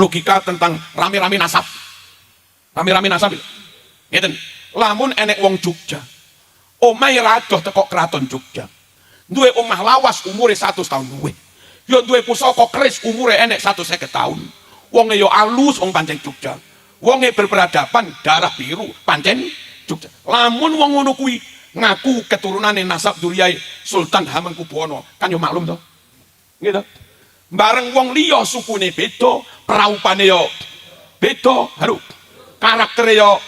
logika tentang rame-rame nasab. Rame-rame nasab. Ngeten. Lamun enek wong Jogja. Omahe radoh teko kraton Jogja. Duwe omah lawas umure 100 tahun duwe. Yo duwe pusaka keris umure enek 150 tahun. Wonge yo alus wong pancen Jogja. Wonge berperadaban darah biru pancen Jogja. Lamun wong ngono kuwi ngaku keturunane nasab Duriyae Sultan Hamengkubuwana, kan yo maklum to. Gitu. Bareng wong liya sukune beda, praupane yo beda, haru. Karaktere yo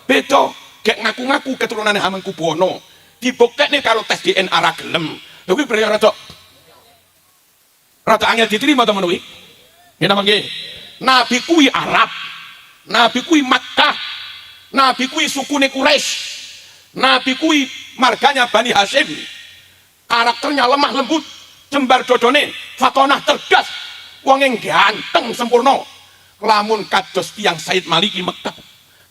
beda, gek ngaku-ngaku keturunane Hamengkubuwana. Dibuktekne karo tes DNA ra gelem. Lha kuwi berarti rada angel diterima to menawi. Ngene mangke. Nabi kuwi Arab. Nabi kuwi Makkah. Nabi kuwi sukune Quraisy. Nabi kuwi marganya Bani Hashim. Karakternya lemah lembut, jembar dodone, fatonah cerdas, wong yang ganteng sempurna. Lamun kados tiyang Said Maliki Mekah.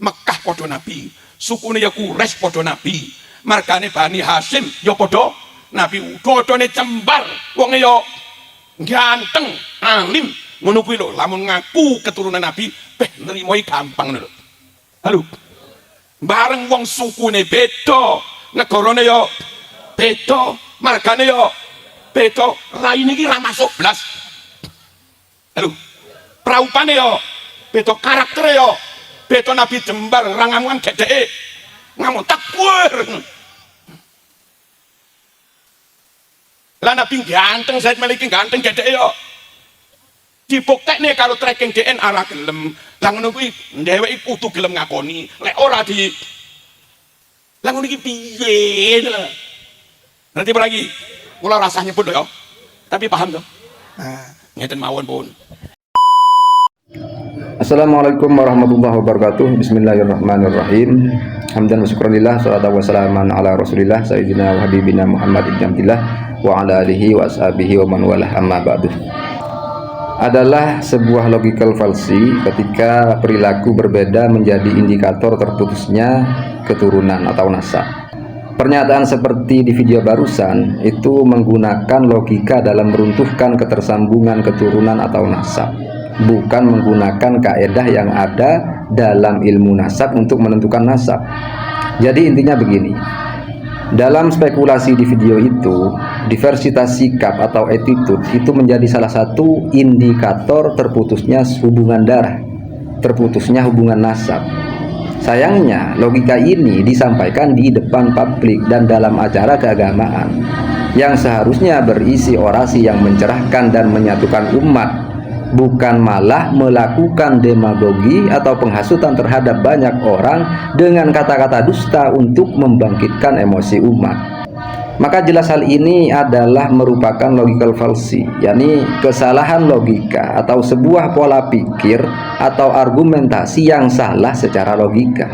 Mekah padha Nabi, sukune ya Quraisy padha Nabi. Margane Bani Hashim ya padha Nabi. Dodone jembar, wong ya ganteng, alim. Ngono kuwi lho, lamun ngaku keturunan Nabi, nrimoi gampang lho. Halo. Bareng wong sukune beda, negarane ya beda, margane ya beda, raine iki ra masuk blas. Halo. Praupane ya beda, karaktere ya beda. Nabi jembar ra ngamukan gedheke. Ngamun takbir. Lah Nabi ganteng, Said Maliki ganteng gedheke ya. Dibuktekne karo tracking DNA ra gelem. Lah ngono kuwi dheweke kudu gelem ngakoni. Lek ora di lah ngono iki piye lho. Nanti lagi kula rasah nyebut lho ya. Tapi paham to? Nah, ngeten mawon pun. Assalamualaikum warahmatullahi wabarakatuh. Bismillahirrahmanirrahim. Hamdan wa syukranillah, salatu wassalaman ala Rasulillah sayyidina wa habibina Muhammad ibn Abdillah wa ala alihi wa ashabihi wa man walah, amma ba'du. Adalah sebuah logical fallacy ketika perilaku berbeda menjadi indikator terputusnya keturunan atau nasab. Pernyataan seperti di video barusan itu menggunakan logika dalam meruntuhkan ketersambungan keturunan atau nasab, bukan menggunakan kaedah yang ada dalam ilmu nasab untuk menentukan nasab. Jadi intinya begini. Dalam spekulasi di video itu, diversitas sikap atau attitude itu menjadi salah satu indikator terputusnya hubungan darah, terputusnya hubungan nasab. Sayangnya, logika ini disampaikan di depan publik dan dalam acara keagamaan yang seharusnya berisi orasi yang mencerahkan dan menyatukan umat, bukan malah melakukan demagogi atau penghasutan terhadap banyak orang dengan kata-kata dusta untuk membangkitkan emosi umat. Maka jelas hal ini adalah merupakan logical fallacy, yakni kesalahan logika atau sebuah pola pikir atau argumentasi yang salah secara logika.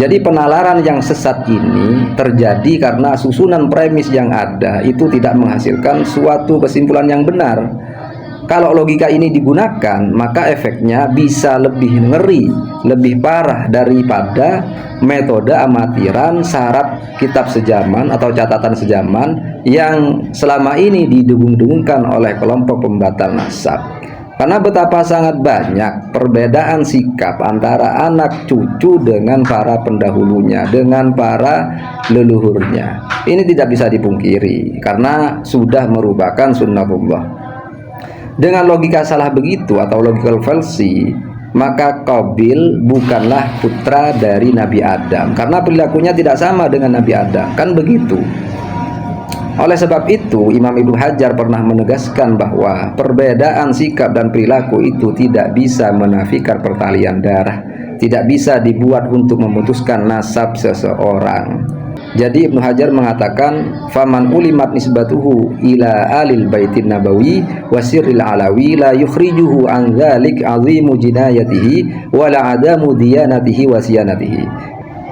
Jadi penalaran yang sesat ini terjadi karena susunan premis yang ada itu tidak menghasilkan suatu kesimpulan yang benar. Kalau logika ini digunakan, maka efeknya bisa lebih ngeri, lebih parah daripada metode amatiran syarat kitab sejaman atau catatan sejaman yang selama ini didengung-dengungkan oleh kelompok pembatal nasab. Karena betapa sangat banyak perbedaan sikap antara anak cucu dengan para pendahulunya, dengan para leluhurnya. Ini tidak bisa dipungkiri karena sudah merupakan sunnatullah. Dengan logika salah begitu atau logical fallacy, maka Qabil bukanlah putra dari Nabi Adam karena perilakunya tidak sama dengan Nabi Adam, kan begitu. Oleh sebab itu, Imam Ibnu Hajar pernah menegaskan bahwa perbedaan sikap dan perilaku itu tidak bisa menafikan pertalian darah, tidak bisa dibuat untuk memutuskan nasab seseorang. Jadi Ibnu Hajar mengatakan, faman ulimat nisbatuhu ila alil baitin nabawi wasiril alawi la yukhrijuhu an dzalik azimu jinayatihi wala adamu diyanatihi wasiyanatihi.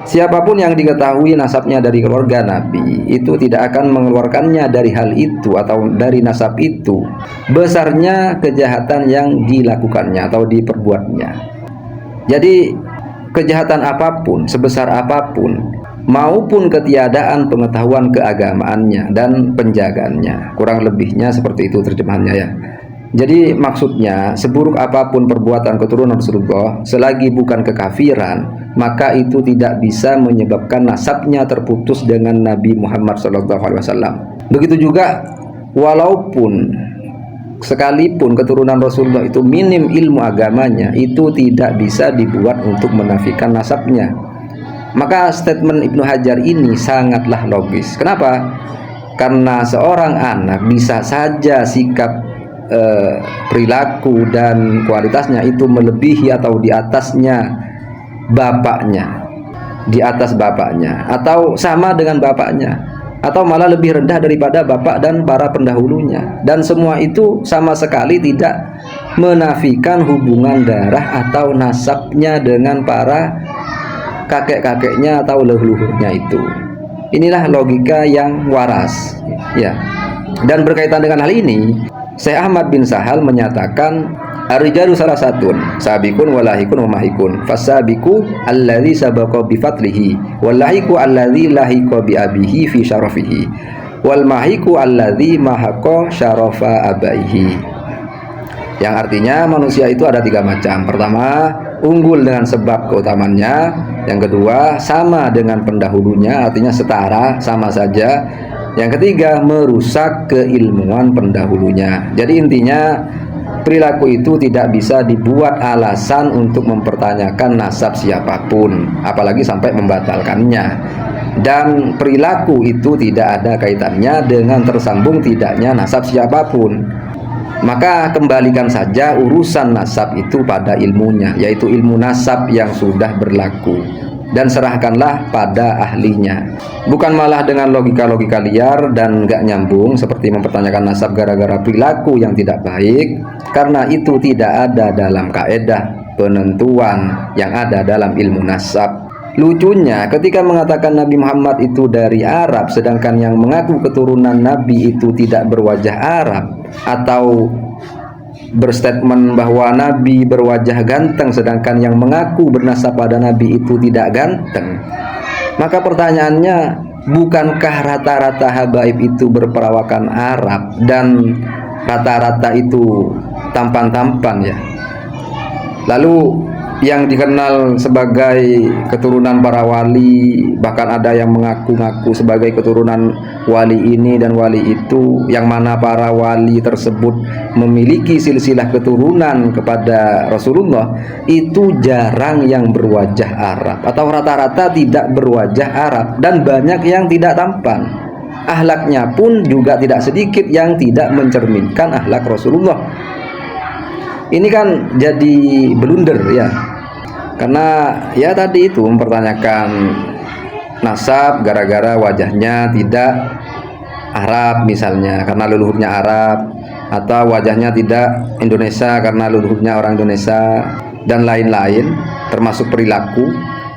Siapapun yang diketahui nasabnya dari keluarga Nabi, itu tidak akan mengeluarkannya dari hal itu atau dari nasab itu, besarnya kejahatan yang dilakukannya atau diperbuatnya. Jadi kejahatan apapun, sebesar apapun, maupun ketiadaan pengetahuan keagamaannya dan penjagaannya, kurang lebihnya seperti itu terjemahannya ya, Jadi maksudnya, seburuk apapun perbuatan keturunan Rasulullah, selagi bukan kekafiran, maka itu tidak bisa menyebabkan nasabnya terputus dengan Nabi Muhammad SAW. Begitu juga, walaupun sekalipun keturunan Rasulullah itu minim ilmu agamanya, itu tidak bisa dibuat untuk menafikan nasabnya. Maka statement Ibnu Hajar ini sangatlah logis. Kenapa? Karena seorang anak bisa saja sikap, perilaku dan kualitasnya itu melebihi atau di atasnya bapaknya, di atas bapaknya, atau sama dengan bapaknya, atau malah lebih rendah daripada bapak dan para pendahulunya, dan semua itu sama sekali tidak menafikan hubungan darah atau nasabnya dengan para kakek-kakeknya atau leluhurnya itu. Inilah logika yang waras, ya. Dan berkaitan dengan hal ini, Syekh Ahmad bin Sahal menyatakan, ar-rijalu salasatun, sabiqun walahikun wa mahikun. Fasabiqu alladzi sabaqa bi fadlihi, wallahiku alladzi lahiqa bi abihi fi syarafihi, wal mahiku alladzi mahaqa syarafa abaihi. Yang artinya manusia itu ada 3 macam. Pertama, unggul dengan sebab keutamannya. Yang kedua, sama dengan pendahulunya, artinya setara, sama saja. Yang ketiga, merusak keilmuan pendahulunya. Jadi intinya, perilaku itu tidak bisa dibuat alasan untuk mempertanyakan nasab siapapun, apalagi sampai membatalkannya. Dan perilaku itu tidak ada kaitannya dengan tersambung tidaknya nasab siapapun. Maka kembalikan saja urusan nasab itu pada ilmunya, yaitu ilmu nasab yang sudah berlaku, dan serahkanlah pada ahlinya. Bukan malah dengan logika-logika liar dan gak nyambung seperti mempertanyakan nasab gara-gara perilaku yang tidak baik, karena itu tidak ada dalam kaedah penentuan yang ada dalam ilmu nasab. Lucunya, ketika mengatakan Nabi Muhammad itu dari Arab, sedangkan yang mengaku keturunan Nabi itu tidak berwajah Arab, atau berstatement bahwa Nabi berwajah ganteng sedangkan yang mengaku bernasab pada Nabi itu tidak ganteng, maka pertanyaannya, bukankah rata-rata habaib itu berperawakan Arab dan rata-rata itu tampan-tampan ya? Lalu yang dikenal sebagai keturunan para wali, bahkan ada yang mengaku-ngaku sebagai keturunan wali ini dan wali itu, yang mana para wali tersebut memiliki silsilah keturunan kepada Rasulullah, itu jarang yang berwajah Arab, atau rata-rata tidak berwajah Arab, dan banyak yang tidak tampan. Akhlaknya pun juga tidak sedikit yang tidak mencerminkan akhlak Rasulullah. Ini kan jadi blunder ya, karena ya tadi itu mempertanyakan nasab gara-gara wajahnya tidak Arab misalnya, karena leluhurnya Arab, atau wajahnya tidak Indonesia karena leluhurnya orang Indonesia, dan lain-lain, termasuk perilaku,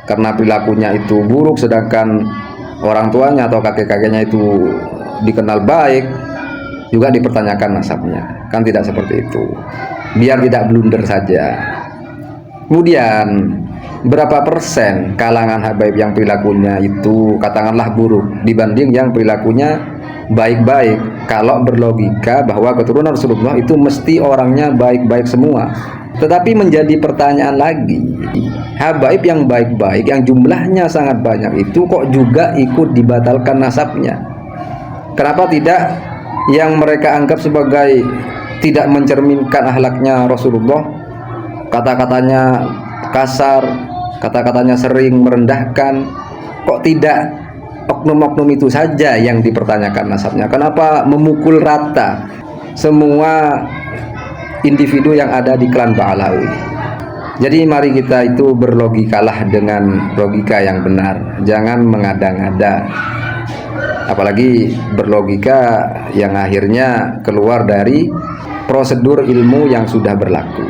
karena perilakunya itu buruk sedangkan orang tuanya atau kakek-kakeknya itu dikenal baik, juga dipertanyakan nasabnya. Kan tidak seperti itu, biar tidak blunder saja. Kemudian, berapa persen kalangan habaib yang perilakunya itu katakanlah buruk dibanding yang perilakunya baik-baik, kalau berlogika bahwa keturunan Rasulullah itu mesti orangnya baik-baik semua? Tetapi menjadi pertanyaan lagi, habaib yang baik-baik yang jumlahnya sangat banyak itu kok juga ikut dibatalkan nasabnya? Kenapa tidak yang mereka anggap sebagai tidak mencerminkan akhlaknya Rasulullah, kata-katanya kasar, kata-katanya sering merendahkan, kok tidak oknum-oknum itu saja yang dipertanyakan nasabnya? Kenapa memukul rata semua individu yang ada di klan Ba'alawi? Jadi mari kita itu berlogikalah dengan logika yang benar, jangan mengada-ngada, apalagi berlogika yang akhirnya keluar dari prosedur ilmu yang sudah berlaku.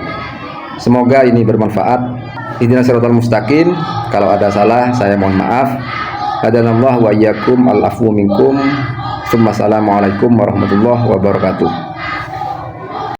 Semoga ini bermanfaat. Ihdinas siratal mustaqim. Kalau ada salah saya mohon maaf. Hadanallahu wa iyyakum, al-afwu minkum. Assalamualaikum warahmatullahi wabarakatuh.